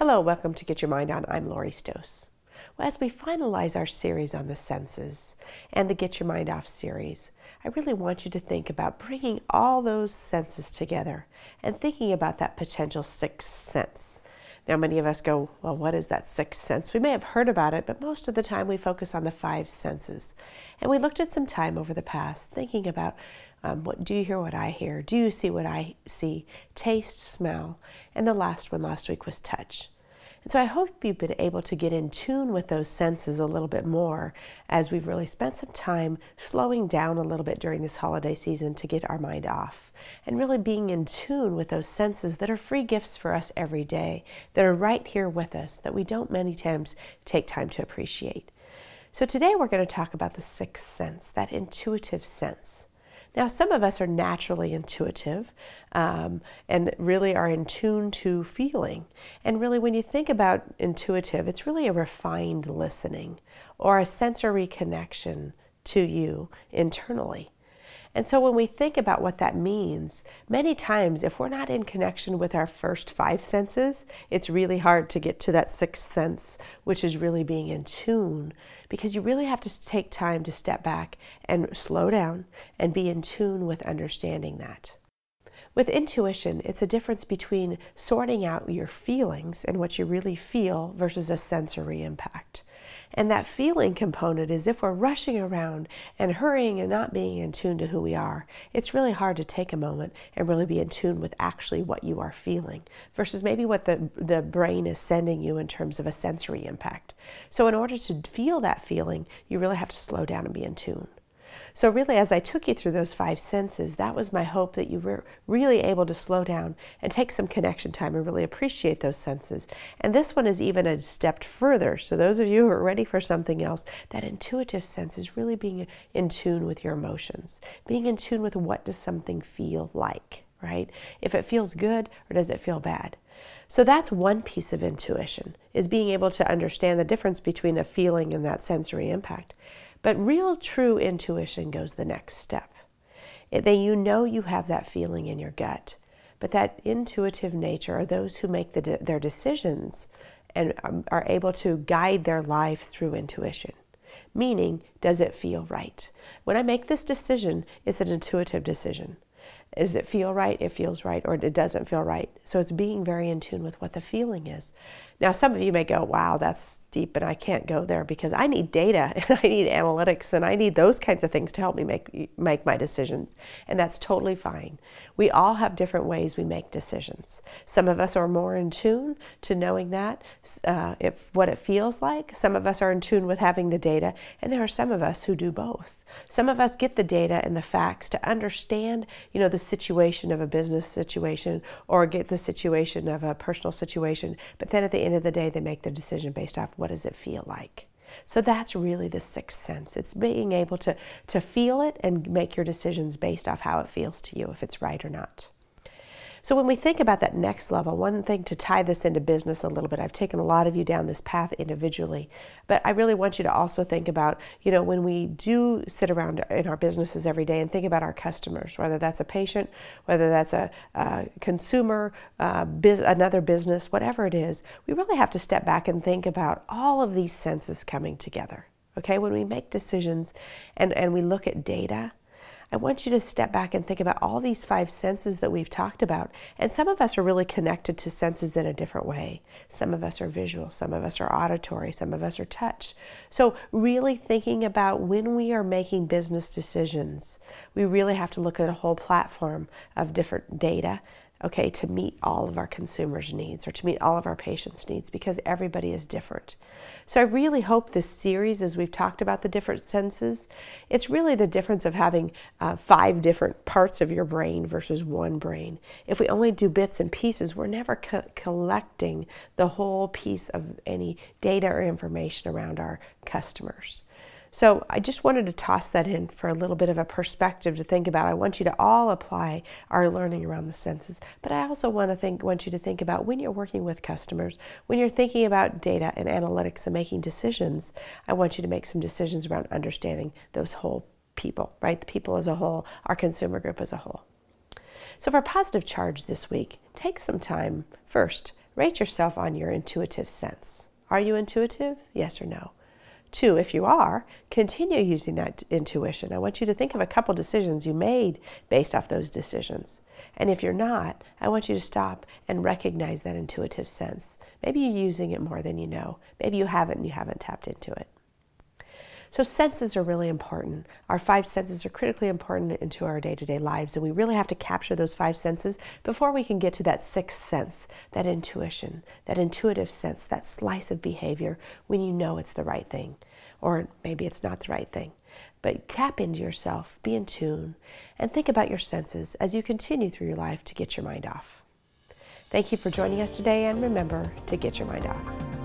Hello, welcome to Get Your Mind On. I'm Lori Stohs. Well, as we finalize our series on the senses and the Get Your Mind Off series, I really want you to think about bringing all those senses together and thinking about that potential sixth sense. Now, many of us go, well, what is that sixth sense? We may have heard about it, but most of the time we focus on the five senses. And we looked at some time over the past thinking about what do you hear what I hear? Do you see what I see? Taste, smell, and the last one last week was touch. And so I hope you've been able to get in tune with those senses a little bit more as we've really spent some time slowing down a little bit during this holiday season to get our mind off and really being in tune with those senses that are free gifts for us every day, that are right here with us, that we don't many times take time to appreciate. So today we're going to talk about the sixth sense, that intuitive sense. Now, some of us are naturally intuitive and really are in tune to feeling. And really, when you think about intuitive, it's really a refined listening or a sensory connection to you internally. And so when we think about what that means, many times if we're not in connection with our first five senses, it's really hard to get to that sixth sense, which is really being in tune, because you really have to take time to step back and slow down and be in tune with understanding that. With intuition, it's a difference between sorting out your feelings and what you really feel versus a sensory impact. And that feeling component is if we're rushing around and hurrying and not being in tune to who we are, it's really hard to take a moment and really be in tune with actually what you are feeling versus maybe what the brain is sending you in terms of a sensory impact. So in order to feel that feeling, you really have to slow down and be in tune. So really, as I took you through those five senses, that was my hope, that you were really able to slow down and take some connection time and really appreciate those senses. And this one is even a step further. So those of you who are ready for something else, that intuitive sense is really being in tune with your emotions, being in tune with what does something feel like, right? If it feels good or does it feel bad? So that's one piece of intuition, is being able to understand the difference between a feeling and that sensory impact. But real true intuition goes the next step. You know you have that feeling in your gut, but that intuitive nature are those who make their decisions and are able to guide their life through intuition. Meaning, does it feel right? When I make this decision, it's an intuitive decision. Does it feel right? It feels right, or it doesn't feel right. So it's being very in tune with what the feeling is. Now, some of you may go, wow, that's deep, and I can't go there because I need data, and I need analytics, and I need those kinds of things to help me make my decisions. And that's totally fine. We all have different ways we make decisions. Some of us are more in tune to knowing that, what it feels like. Some of us are in tune with having the data, and there are some of us who do both. Some of us get the data and the facts to understand, the situation of a business situation or get the situation of a personal situation, but then at the end of the day, they make the decision based off what does it feel like. So that's really the sixth sense. It's being able to feel it and make your decisions based off how it feels to you, if it's right or not. So when we think about that next level, one thing to tie this into business a little bit, I've taken a lot of you down this path individually, but I really want you to also think about, when we do sit around in our businesses every day and think about our customers, whether that's a patient, whether that's a consumer, another business, whatever it is, we really have to step back and think about all of these senses coming together. Okay, when we make decisions and we look at data, I want you to step back and think about all these five senses that we've talked about. And some of us are really connected to senses in a different way. Some of us are visual, some of us are auditory, some of us are touch. So really thinking about when we are making business decisions, we really have to look at a whole platform of different data, okay, to meet all of our consumers' needs or to meet all of our patients' needs, because everybody is different. So I really hope this series, as we've talked about the different senses, it's really the difference of having five different parts of your brain versus one brain. If we only do bits and pieces, we're never collecting the whole piece of any data or information around our customers. So I just wanted to toss that in for a little bit of a perspective to think about. I want you to all apply our learning around the senses, but I also want you to think about when you're working with customers, when you're thinking about data and analytics and making decisions, I want you to make some decisions around understanding those whole people, right? The people as a whole, our consumer group as a whole. So for positive charge this week, take some time first. Rate yourself on your intuitive sense. Are you intuitive? Yes or no? 2, if you are, continue using that intuition. I want you to think of a couple decisions you made based off those decisions. And if you're not, I want you to stop and recognize that intuitive sense. Maybe you're using it more than you know. Maybe you haven't and you haven't tapped into it. So senses are really important. Our 5 senses are critically important into our day-to-day lives, and we really have to capture those 5 senses before we can get to that 6th sense, that intuition, that intuitive sense, that slice of behavior when you know it's the right thing, or maybe it's not the right thing. But tap into yourself, be in tune, and think about your senses as you continue through your life to get your mind off. Thank you for joining us today, and remember to get your mind off.